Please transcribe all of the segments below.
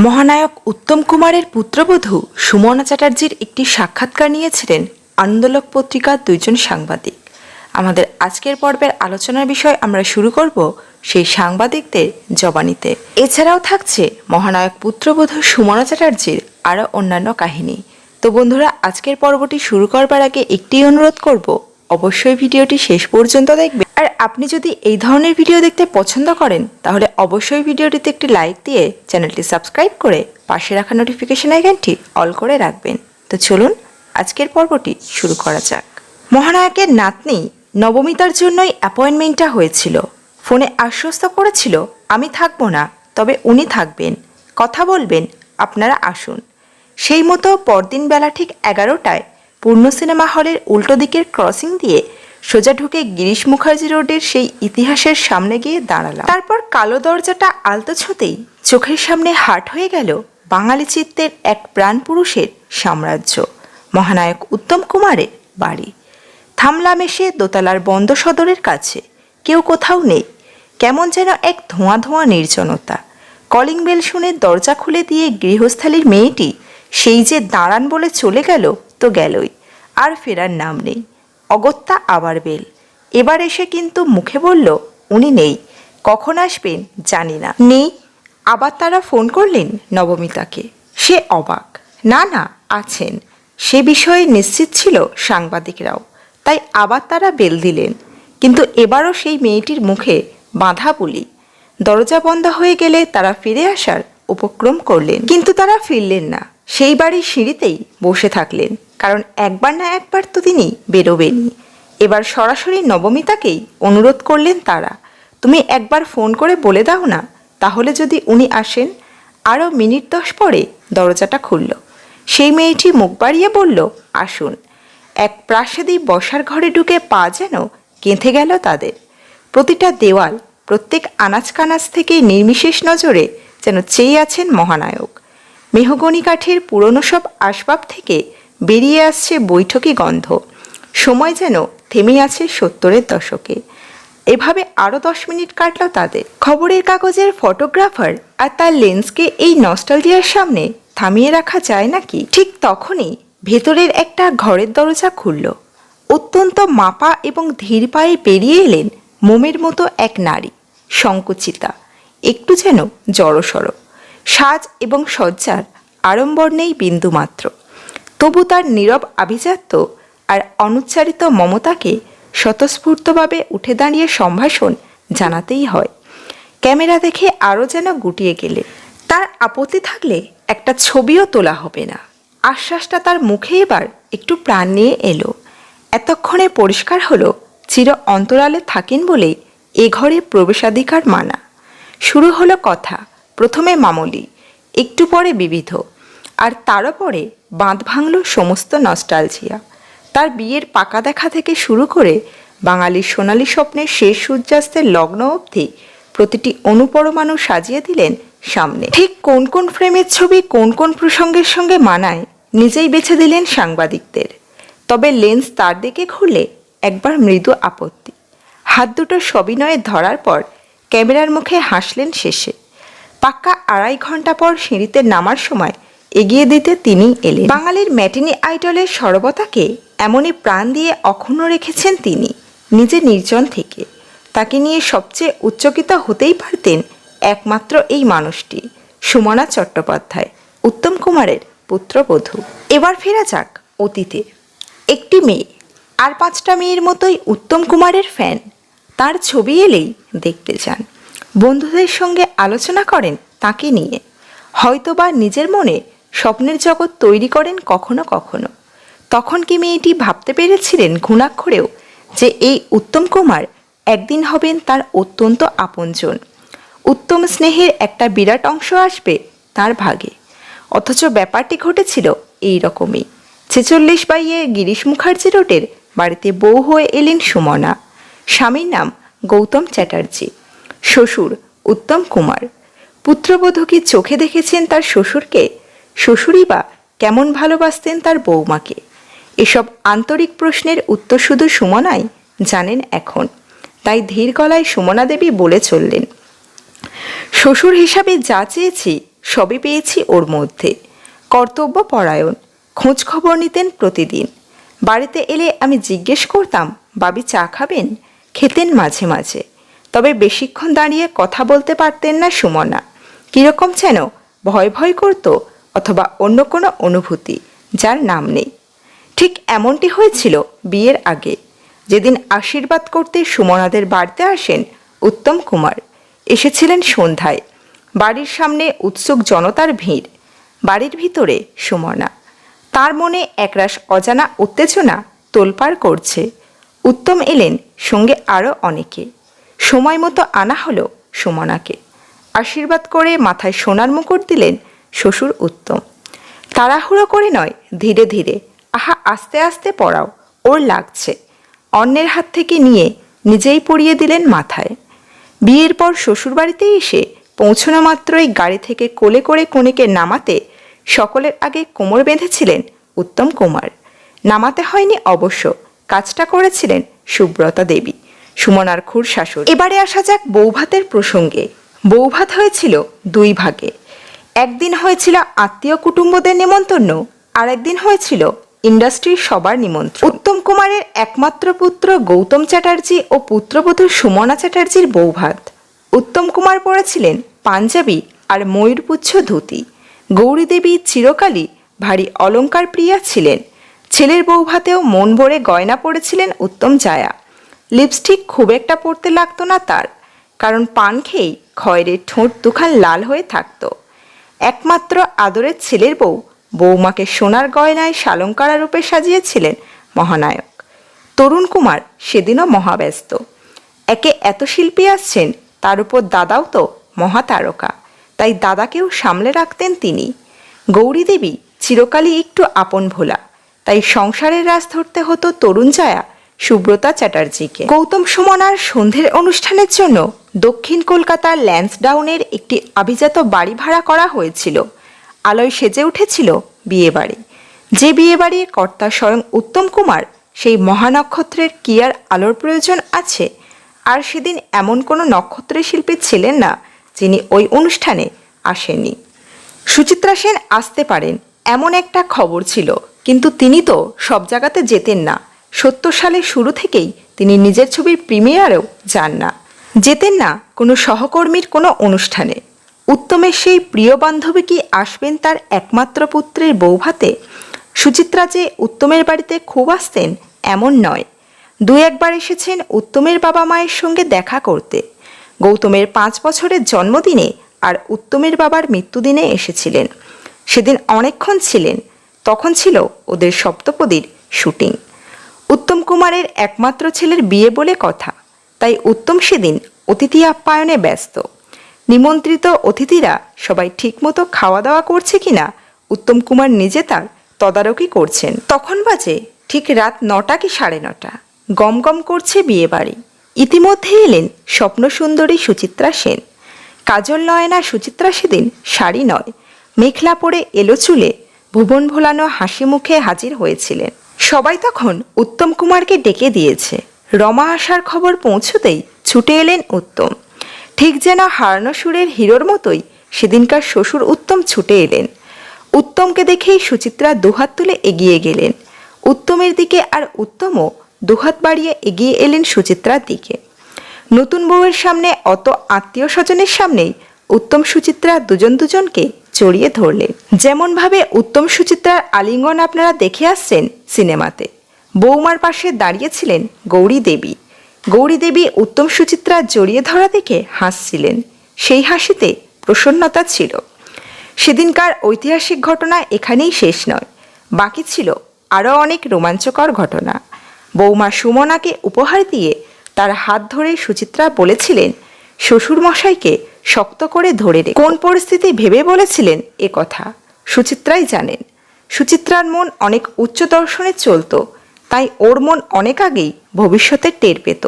মহানায়ক উত্তম কুমারের পুত্রবধূ সুমনা চ্যাটার্জির একটি সাক্ষাৎকার নিয়েছিলেন আনন্দলোক পত্রিকার দুইজন সাংবাদিক। আমাদের আজকের পর্বের আলোচনার বিষয় আমরা শুরু করব সেই সাংবাদিকদের জবানিতে। এছাড়াও থাকছে মহানায়ক পুত্রবধূ সুমনা চ্যাটার্জির আরও অন্যান্য কাহিনী। তো বন্ধুরা, আজকের পর্বটি শুরু করবার আগে একটি অনুরোধ করব, অবশ্যই ভিডিওটি শেষ পর্যন্ত দেখবেন। আর আপনি যদি এই ধরনের ভিডিও দেখতে পছন্দ করেন তাহলে অবশ্যই ভিডিওটিতে একটি লাইক দিয়ে চ্যানেলটি সাবস্ক্রাইব করে পাশে রাখা নোটিফিকেশন আইকনটি অল করে রাখবেন। তো চলুন আজকের পর্বটি শুরু করা যাক। মহানায়কের নাতনি নবমিতার জন্যই অ্যাপয়েন্টমেন্টটা হয়েছিল। ফোনে আশ্বস্ত করেছিল, আমি থাকবো না, তবে উনি থাকবেন, কথা বলবেন, আপনারা আসুন। সেই মতো পরদিন বেলা ঠিক 11টায় পূর্ণ সিনেমা হলের উল্টো দিকের ক্রসিং দিয়ে সোজা ঢুকে গিরিশ মুখার্জি রোডের সেই ইতিহাসের সামনে গিয়ে দাঁড়ালাম। তারপর কালো দরজাটা আলতো ছুঁতেই চোখের সামনে হাট হয়ে গেল বাঙালি চিত্তের এক প্রাণ পুরুষের সাম্রাজ্য, মহানায়ক উত্তম কুমারের বাড়ি। থামলাম এসে দোতলার বন্ধ সদরের কাছে। কেউ কোথাও নেই, কেমন যেন এক ধোঁয়া ধোঁয়া নির্জনতা। কলিং বেল শুনে দরজা খুলে দিয়ে গৃহস্থালীর মেয়েটি সেই যে দাঁড়ান বলে চলে গেল তো গেলই, আর ফেরার নাম নেই। অগত্যা আবার বেল। এবার এসে কিন্তু মুখে বলল, উনি নেই, কখন আসবেন জানি না। নেই। আবার তারা ফোন করলেন নবমিতাকে। সে অবাক। না না, আছেন, সে বিষয়ে নিশ্চিত ছিল সাংবাদিকরাও। তাই আবার তারা বেল দিলেন, কিন্তু এবারও সেই মেয়েটির মুখে বাঁধা বুলি। দরজা বন্ধ হয়ে গেলে তারা ফিরে আসার উপক্রম করলেন, কিন্তু তারা ফিরলেন না। সেই বাড়ির সিঁড়িতেই বসে থাকলেন, কারণ একবার না একবার তো তিনি বেরোবেনই। এবার সরাসরি নবমিতাকেই অনুরোধ করলেন তারা, তুমি একবার ফোন করে বলে দাও না, তাহলে যদি উনি আসেন। আরও মিনিট 10 পরে দরজাটা খুলল। সেই মেয়েটি মুখ বাড়িয়ে বলল, আসুন। এক প্রাসাদী বসার ঘরে ঢুকে পা যেন গেঁথে গেল তাদের। প্রতিটা দেওয়াল, প্রত্যেক আনাচ কানাচ থেকে নির্বিশেষ নজরে যেন চেয়ে আছেন মহানায়ক। মেহগনি কাঠের পুরনো সব আসবাব থেকে বেরিয়ে আসছে বৈঠকি গন্ধ। সময় যেন থেমে আছে 70-এর দশকে। এভাবে আরও 10 মিনিট কাটল তাদের। খবরের কাগজের ফটোগ্রাফার আর তার লেন্সকে এই নস্টালজিয়ার সামনে থামিয়ে রাখা যায় নাকি? ঠিক তখনই ভেতরের একটা ঘরের দরজা খুলল। অত্যন্ত মাপা এবং ধীর পায়ে বেরিয়ে এলেন মোমের মতো এক নারী, সংকুচিতা, একটু যেন জড়সড়। সাজ এবং সজ্জার আড়ম্বর নেই বিন্দুমাত্র, তবু তার নীরব আভিজাত্য আর অনুচ্চারিত মমতাকে স্বতঃস্ফূর্তভাবে উঠে দাঁড়িয়ে সম্ভাষণ জানাতেই হয়। ক্যামেরা দেখে আরও যেন গুটিয়ে গেলে। তার আপত্তি থাকলে একটা ছবিও তোলা হবে না। আশ্বাসটা তার মুখে এবার একটু প্রাণ নিয়ে এলো। এতক্ষণে পরিষ্কার হলো, চির অন্তরালে থাকেন বলেই এ ঘরে প্রবেশাধিকার মানা। শুরু হলো কথা, প্রথমে মামুলি, একটু পরে বিবিধ, আর তারও পরে বাঁধ ভাঙল সমস্ত নস্টালজিয়া। তার বিয়ের পাকা দেখা থেকে শুরু করে বাঙালির সোনালী স্বপ্নের শেষ সূর্যাস্তের লগ্ন অবধি প্রতিটি অনুপরমাণু সাজিয়ে দিলেন সামনে। ঠিক কোন কোন ফ্রেমের ছবি কোন কোন প্রসঙ্গের সঙ্গে মানায় নিজেই বেছে দিলেন সাংবাদিকদের। তবে লেন্স তার দিকে ঘুরলে একবার মৃদু আপত্তি। হাত দুটো সবিনয়ে ধরার পর ক্যামেরার মুখে হাসলেন শেষে। পাক্কা 2.5 ঘন্টা পর সিঁড়িতে নামার সময় এগিয়ে দিতে তিনি এলেন। বাঙালির ম্যাটিনি আইডলের সরবতাকে এমনই প্রাণ দিয়ে অক্ষুণ্ণ রেখেছেন তিনি, নিজে নির্জন থেকে। তাকে নিয়ে সবচেয়ে উচ্চকিত হতেই পারতেন একমাত্র এই মানুষটি, সুমনা চট্টোপাধ্যায়, উত্তম কুমারের পুত্রবধূ। এবার ফেরা যাক অতীতে। একটি মেয়ে, আর 5টা মেয়ের মতোই উত্তম কুমারের ফ্যান। তার ছবি এলেই দেখতে যান, বন্ধুদের সঙ্গে আলোচনা করেন তাকে নিয়ে, হয়তোবা নিজের মনে স্বপ্নের জগৎ তৈরি করেন কখনো কখনো। তখন কি মেয়েটি ভাবতে পেরেছিলেন ঘুণাক্ষরেও যে এই উত্তম কুমার একদিন হবেন তার অত্যন্ত আপনজন? উত্তম স্নেহের একটা বিরাট অংশ আসবে তার ভাগে। অথচ ব্যাপারটি ঘটেছিল এই রকমই। 46 গিরিশ মুখার্জি রোডের বাড়িতে বউ হয়ে এলেন সুমনা। স্বামীর নাম গৌতম চ্যাটার্জি, শ্বশুর উত্তম কুমার। পুত্রবধূ কি চোখে দেখেছেন তার শ্বশুরকে? শ্বশুরই বা কেমন ভালোবাসতেন তার বৌমাকে? এসব আন্তরিক প্রশ্নের উত্তর শুধু সুমনাই জানেন এখন। তাই ধীর গলায় সুমনা দেবী বলে চললেন, শ্বশুর হিসাবে যা চেয়েছি সবই পেয়েছি ওর মধ্যে। কর্তব্য পরায়ণ, খোঁজ খবর নিতেন প্রতিদিন। বাড়িতে এলে আমি জিজ্ঞেস করতাম, বাবি চা খাবেন? খেতেন মাঝে মাঝে, তবে বেশিক্ষণ দাঁড়িয়ে কথা বলতে পারতেন না সুমনা। কীরকম যেন ভয় ভয় করতো, অথবা অন্য কোনো অনুভূতি যার নাম নেই। ঠিক এমনটি হয়েছিল বিয়ের আগে, যেদিন আশীর্বাদ করতে সুমনাদের বাড়িতে আসেন উত্তম কুমার। এসেছিলেন সন্ধ্যায়। বাড়ির সামনে উৎসুক জনতার ভিড়, বাড়ির ভিতরে সুমনা। তার মনে একরাশ অজানা উত্তেজনা তোলপাড় করছে। উত্তম এলেন, সঙ্গে আরও অনেকে। সময় মতো আনা হলো সুমনাকে। আশীর্বাদ করে মাথায় সোনার মুকুট দিলেন শ্বশুর উত্তম। তাড়াহুড়ো করে নয়, ধীরে ধীরে। আহা, আস্তে আস্তে পরাও, ওর লাগছে। অন্যের হাত থেকে নিয়ে নিজেই পরিয়ে দিলেন মাথায়। বিয়ের পর শ্বশুরবাড়িতে এসে পৌঁছানো মাত্রই গাড়ি থেকে কোলে করে কনেকে নামাতে সকলের আগে কোমর বেঁধেছিলেন উত্তম কুমার। নামাতে হয়নি অবশ্য, কাজটা করেছিলেন সুব্রতা দেবী, সুমনার খুর শাশুড়ি। এবারে আসা যাক বৌভাতের প্রসঙ্গে। বৌভাত হয়েছিল দুই ভাগে। একদিন হয়েছিল আত্মীয় কুটুম্বদের নিমন্ত্রণ, আর একদিন হয়েছিল ইন্ডাস্ট্রির সবার নিমন্ত্রণ। উত্তম কুমারের একমাত্র পুত্র গৌতম চ্যাটার্জি ও পুত্রবধূ সুমনা চ্যাটার্জির বৌভাত। উত্তম কুমার পরেছিলেন পাঞ্জাবি আর ময়ূরপুচ্ছ ধুতি। গৌরী দেবী চিরকালই ভারী অলঙ্কার প্রিয়া ছিলেন। ছেলের বৌভাতেও মন ভরে গয়না পরেছিলেন উত্তম জায়া। লিপস্টিক খুব একটা পরতে লাগতো না তার, কারণ পান খেয়েই খয়েরের ঠোঁট দুখান লাল হয়ে থাকত। একমাত্র আদরের ছেলের বউ বৌমাকে সোনার গয়নায় শালঙ্কারা রূপে সাজিয়েছিলেন মহানায়ক। তরুণ কুমার সেদিনও মহাব্যস্ত। একে এত শিল্পী আসছেন, তার উপর দাদাও তো মহাতারকা, তাই দাদাকেও সামলে রাখতেন তিনি। গৌরী দেবী চিরকালই একটু আপন ভোলা, তাই সংসারের রাজ ধরতে হতো তরুণ জায়া সুব্রতা চ্যাটার্জিকে। গৌতম সুমনার সন্ধ্যের অনুষ্ঠানের জন্য দক্ষিণ কলকাতার ল্যান্সডাউনের একটি আভিজাত বাড়ি ভাড়া করা হয়েছিল। আলোয় সেজে উঠেছিল বিয়েবাড়ি। যে বিয়েবাড়ির কর্তা স্বয়ং উত্তম কুমার, সেই মহানক্ষত্রের কি আর আলোর প্রয়োজন আছে? আর সেদিন এমন কোনো নক্ষত্রের শিল্পী ছিলেন না যিনি ওই অনুষ্ঠানে আসেননি। সুচিত্রা সেন আসতে পারেন এমন একটা খবর ছিল, কিন্তু তিনি তো সব জায়গাতে যেতেন না। ৭০ সালের শুরু থেকেই তিনি নিজের ছবির প্রিমিয়ারেও যান না, যেতেন না কোনো সহকর্মীর কোনো অনুষ্ঠানে। উত্তমের সেই প্রিয় বান্ধবী কি আসবেন তার একমাত্র পুত্রের বৌভাতে? সুচিত্রা যে উত্তমের বাড়িতে খুব আসতেন এমন নয়। দু একবার এসেছেন উত্তমের বাবা মায়ের সঙ্গে দেখা করতে। গৌতমের ৫ বছরের জন্মদিনে আর উত্তমের বাবার মৃত্যুদিনে এসেছিলেন। সেদিন অনেকক্ষণ ছিলেন। তখন ছিল ওদের সপ্তপদীর শুটিং। উত্তম কুমারের একমাত্র ছেলের বিয়ে বলে কথা, তাই উত্তম সেদিন অতিথি আপ্যায়নে ব্যস্ত। নিমন্ত্রিত অতিথিরা সবাই ঠিকমতো খাওয়া দাওয়া করছে কিনা উত্তম কুমার নিজে তার তদারকি করছেন। তখন বাজে ঠিক রাত ৯টা কি ৯:৩০। গম গম করছে বিয়ে বাড়ি। ইতিমধ্যে এলেন স্বপ্নসুন্দরী সুচিত্রা সেন। কাজল নয়না সুচিত্রা সেদিন শাড়ি নয়, মেখলা পরে এলো চুলে ভুবন ভোলানো হাসি মুখে হাজির হয়েছিলেন। সবাই তখন উত্তম কুমারকে ডেকে দিয়েছে। রমা আসার খবর পৌঁছতেই ছুটে এলেন উত্তম। ঠিক যেন হারানো সুরের হিরোর মতোই সেদিনকার শ্বশুর উত্তম ছুটে এলেন। উত্তমকে দেখেই সুচিত্রা দুহাত তুলে এগিয়ে গেলেন উত্তমের দিকে, আর উত্তমও দুহাত বাড়িয়ে এগিয়ে এলেন সুচিত্রার দিকে। নতুন বউয়ের সামনে, অত আত্মীয় স্বজনের সামনেই উত্তম সুচিত্রা দুজন দুজনকে জড়িয়ে ধরলেন। যেমনভাবে উত্তম সুচিত্রার আলিঙ্গন আপনারা দেখে আসছেন সিনেমাতে। বৌমার পাশে দাঁড়িয়েছিলেন গৌরী দেবী। গৌরী দেবী উত্তম সুচিত্রা জড়িয়ে ধরা দেখে হাসছিলেন। সেই হাসিতে প্রসন্নতা ছিল। সেদিনকার ঐতিহাসিক ঘটনা এখানেই শেষ নয়, বাকি ছিল আরও অনেক রোমাঞ্চকর ঘটনা। বৌমা সুমনাকে উপহার দিয়ে তার হাত ধরে সুচিত্রা বলেছিলেন শ্বশুরমশাইকে শক্ত করে ধরে রেখে। কোন পরিস্থিতি ভেবে বলেছিলেন এ কথা সুচিত্রাই জানেন। সুচিত্রার মন অনেক উচ্চ দর্শনে চলত, তাই ওর মন অনেক আগেই ভবিষ্যতে টের পেত।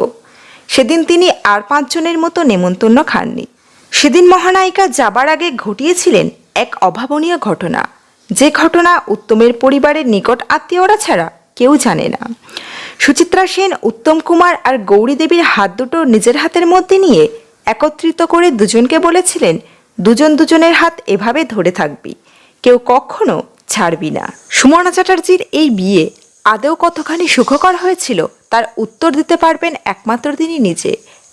সেদিন তিনি আর ৫ জনের মতো নেমন্তন্ন খাননি। সেদিন মহানায়িকা যাবার আগে ঘটিয়েছিলেন এক অভাবনীয় ঘটনা, যে ঘটনা উত্তমের পরিবারের নিকট আত্মীয়রা ছাড়া কেউ জানে না। সুচিত্রা সেন উত্তম কুমার আর গৌরী দেবীর হাত দুটো নিজের হাতের মধ্যে নিয়ে একত্রিত করে দুজনকে বলেছিলেন দুজন দুজনের হাত এভাবে ধরে থাকবি, কেউ কখনো ছাড়বি না। সুমনা চ্যাটার্জির এই বিয়ে আদৌ কতখানি সুখকর হয়েছিল তার উত্তর দিতে পারবেন একমাত্র তিনি নিজে,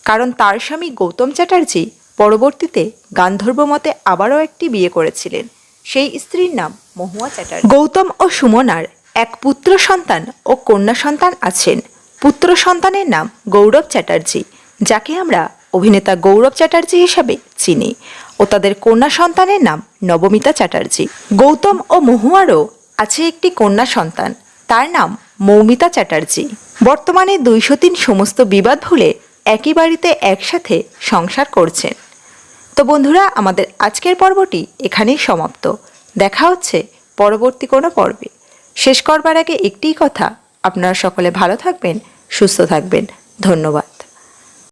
কারণ তার স্বামী গৌতম চ্যাটার্জি পরবর্তীতে গান্ধর্ব মতে আবারও একটি বিয়ে করেছিলেন। সেই স্ত্রীর নাম মহুয়া চ্যাটার্জি। গৌতম ও সুমনার এক পুত্র সন্তান ও কন্যা সন্তান আছেন। পুত্র সন্তানের নাম গৌরব চ্যাটার্জি, যাকে আমরা অভিনেতা গৌরব চ্যাটার্জি হিসাবে চিনি, ও তাদের কন্যা সন্তানের নাম নবমিতা চ্যাটার্জি। গৌতম ও মহুয়ারও আছে একটি কন্যা সন্তান, তার নাম মৌমিতা চ্যাটার্জি। বর্তমানে 203 সমস্ত বিবাদ ভুলে একই বাড়িতে একসাথে সংসার করছেন। তো বন্ধুরা, আমাদের আজকের পর্বটি এখানেই সমাপ্ত। দেখা হচ্ছে পরবর্তী কোনো পর্বে। শেষ করবার আগে একটিই কথা, আপনারা সকলে ভালো থাকবেন, সুস্থ থাকবেন। ধন্যবাদ।